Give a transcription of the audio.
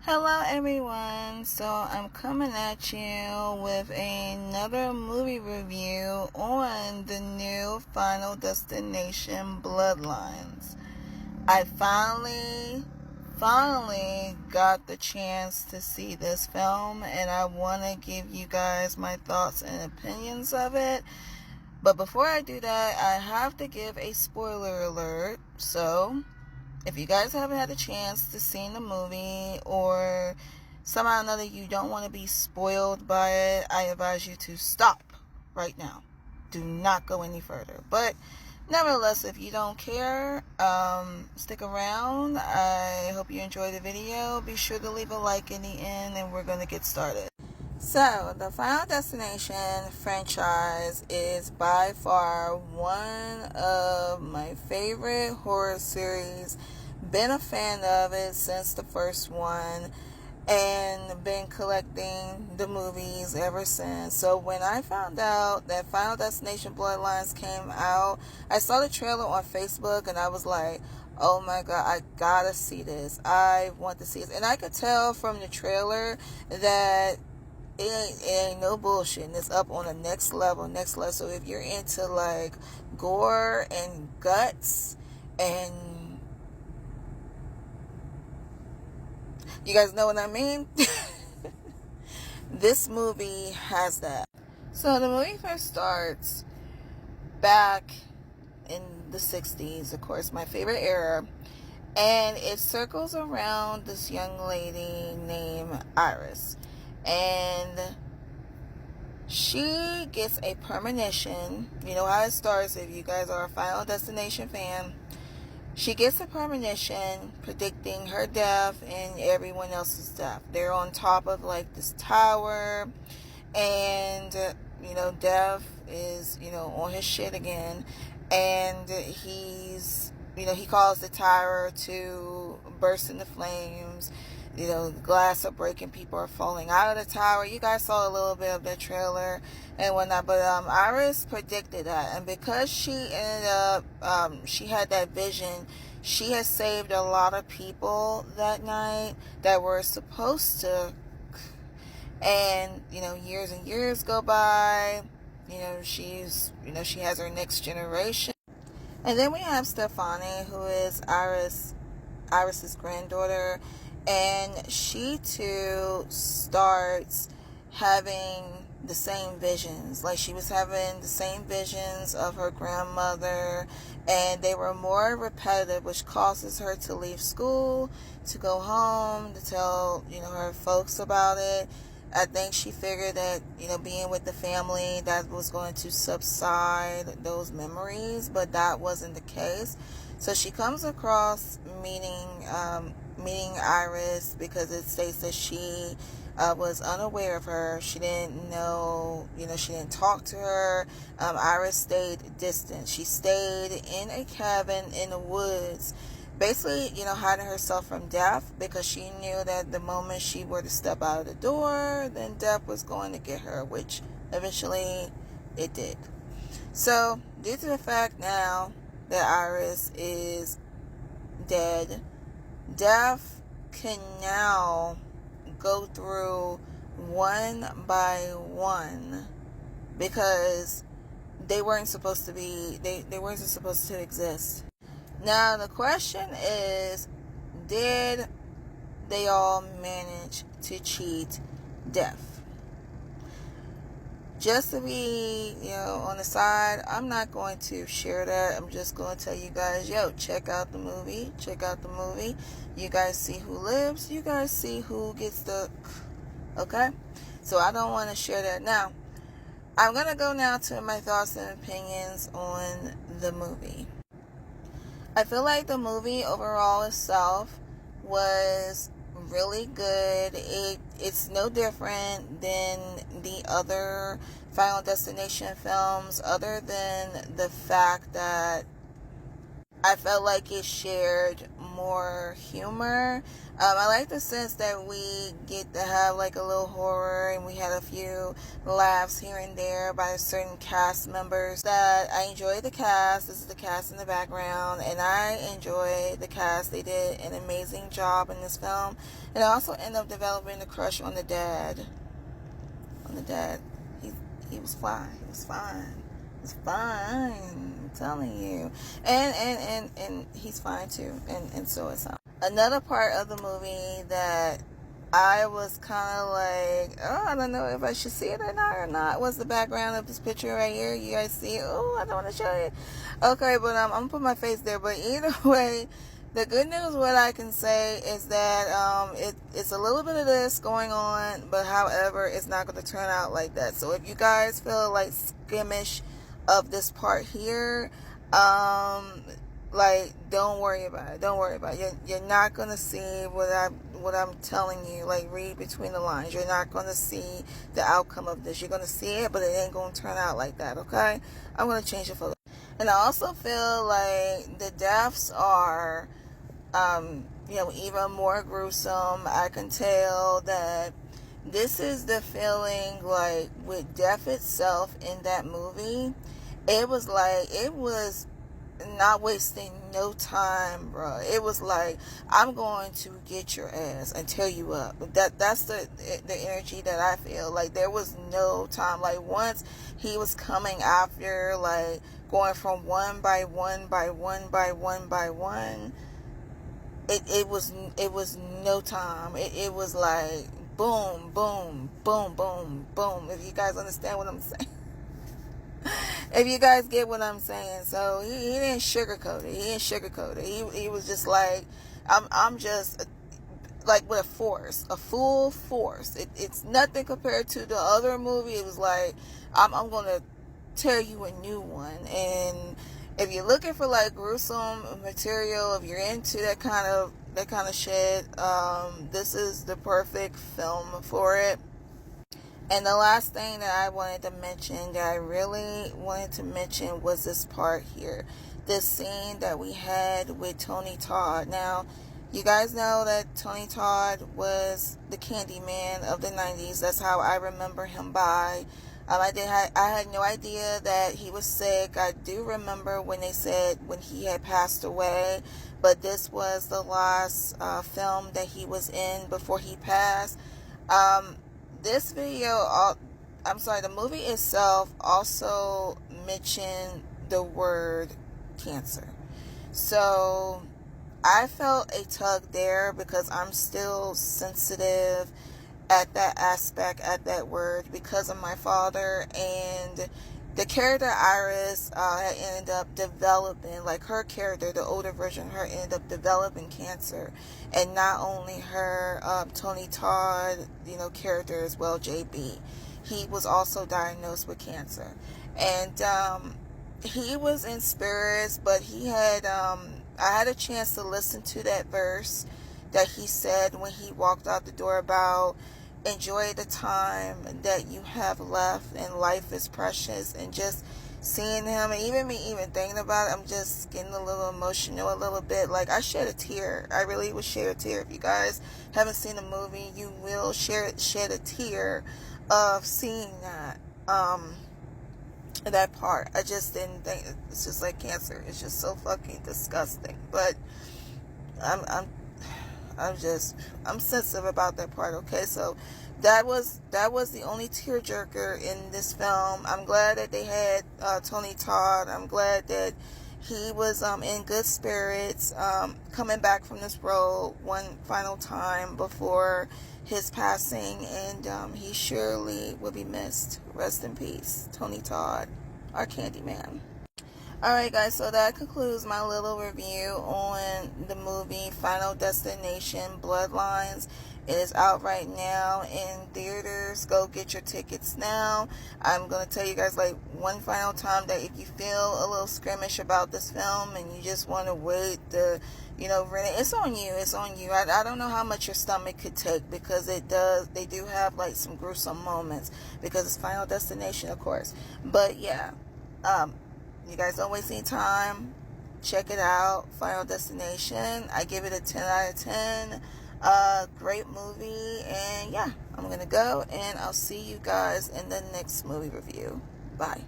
Hello everyone, so I'm coming at you with another movie review on the new Final Destination Bloodlines. I finally got the chance to see this film, and I want to give you guys my thoughts and opinions of it. But before I do that, I have to give a spoiler alert. So if you guys haven't had a chance to see the movie, or somehow or another you don't want to be spoiled by it, I advise you to stop right now. Do not go any further. But nevertheless, if you don't care, stick around. I hope you enjoy the video. Be sure to leave a like in the end, and we're going to get started. So, the Final Destination franchise is by far one of my favorite horror series. Been a fan of it since the first one, and been collecting the movies ever since. So when I found out that Final Destination Bloodlines came out, I saw the trailer on Facebook and I was like, oh my god, I gotta see this. I want to see this. And I could tell from the trailer that it ain't no bullshit, and it's up on the next level. So if you're into like gore and guts, and you guys know what I mean, this movie has that. So the movie first starts back in the 60s, of course, my favorite era, and it circles around this young lady named Iris. And she gets a premonition. You know how it starts if you guys are a Final Destination fan. She gets a premonition predicting her death and everyone else's death. They're on top of like this tower, and Death is on his shit again, and he calls the tower to burst into flames. The glass are breaking, people are falling out of the tower. You guys saw a little bit of the trailer and whatnot, but Iris predicted that, and because she ended up, she had that vision, she has saved a lot of people that night that were supposed to, and years and years go by. She has her next generation, and then we have Stephanie, who is Iris's granddaughter. And she too starts having the same visions. Like, she was having the same visions of her grandmother, and they were more repetitive, which causes her to leave school, to go home, to tell her folks about it. I think she figured that being with the family, that was going to subside those memories, but that wasn't the case. So she comes across meeting Iris, because it states that she was unaware of her. She didn't know, she didn't talk to her. Iris stayed distant. She stayed in a cabin in the woods, basically, hiding herself from death, because she knew that the moment she were to step out of the door, then death was going to get her, which eventually it did. So, due to the fact now that Iris is dead, Death can now go through one by one, because they weren't supposed to be, they weren't supposed to exist. Now the question is, did they all manage to cheat Death? Just to be, on the side, I'm not going to share that. I'm just going to tell you guys, check out the movie. You guys see who lives. You guys see who gets the, okay? So I don't want to share that. Now, I'm going to go now to my thoughts and opinions on the movie. I feel like the movie overall itself was really good. It's no different than the other Final Destination films, other than the fact that I felt like it shared more humor. I like the sense that we get to have like a little horror, and we had a few laughs here and there by certain cast members. That I enjoy the cast. This is the cast in the background, and I enjoy the cast. They did an amazing job in this film. And I also ended up developing a crush on the dad. He was fine. He was fine. He's fine. I'm telling you. And he's fine too. And so is another part of the movie that I was kind of like, oh, I don't know if I should see it or not, was the background of this picture right here. You guys see it? Oh, I don't want to show you. Okay, but I'm going to put my face there. But either way, the good news, what I can say, is that it's a little bit of this going on, but however, it's not going to turn out like that. So if you guys feel like skimmish of this part here, like, don't worry about it. Don't worry about it. You're not going to see what I'm telling you. Like, read between the lines. You're not going to see the outcome of this. You're going to see it, but it ain't going to turn out like that, okay? I'm going to change the photo. And I also feel like the deaths are, even more gruesome. I can tell that this is the feeling, like, with death itself in that movie. It was not wasting no time, bro. It was like, I'm going to get your ass and tear you up. That's the energy that I feel. Like, there was no time. Like, once he was coming after, like, going from one by one by one by one by one, it was no time. It was like boom, boom, boom, boom, boom. If you guys understand what I'm saying. If you guys get what I'm saying. So he didn't sugarcoat it. He was just like, I'm just like with a full force. It's nothing compared to the other movie. It was like, I'm gonna tear you a new one. And if you're looking for like gruesome material, if you're into that kind of shit, this is the perfect film for it. And the last thing that I wanted to mention, that I really wanted to mention, was this part here. This scene that we had with Tony Todd. Now, you guys know that Tony Todd was the Candyman of the 90s. That's how I remember him by. I had no idea that he was sick. I do remember when they said when he had passed away. But this was the last film that he was in before he passed. This video, the movie itself also mentioned the word cancer. So I felt a tug there because I'm still sensitive at that aspect, at that word, because of my father. And the character Iris had ended up developing, like her character, the older version, her ended up developing cancer. And not only her, Tony Todd, character as well, JB, he was also diagnosed with cancer. And he was in spirits, but he had, I had a chance to listen to that verse that he said when he walked out the door about, enjoy the time that you have left, and life is precious. And just seeing him, and even me even thinking about it, I'm just getting a little emotional a little bit. Like, I shed a tear. I really would shed a tear. If you guys haven't seen the movie, you will shed a tear of seeing that part. I just didn't think, it's just like cancer. It's just so fucking disgusting. But I'm sensitive about that part, okay? So that was the only tearjerker in this film. I'm glad that they had Tony Todd. I'm glad that he was in good spirits, coming back from this road one final time before his passing. And he surely will be missed. Rest in peace, Tony Todd, our Candyman. Alright guys, so that concludes my little review on the movie Final Destination Bloodlines. It is out right now in theaters. Go get your tickets now. I'm going to tell you guys like one final time that if you feel a little skirmish about this film and you just want to wait to, rent it, it's on you. It's on you. I don't know how much your stomach could take, because they do have like some gruesome moments, because it's Final Destination, of course. But yeah, you guys don't waste any time. Check it out, Final Destination. I give it a 10 out of 10. Great movie. And yeah, I'm going to go, and I'll see you guys in the next movie review. Bye.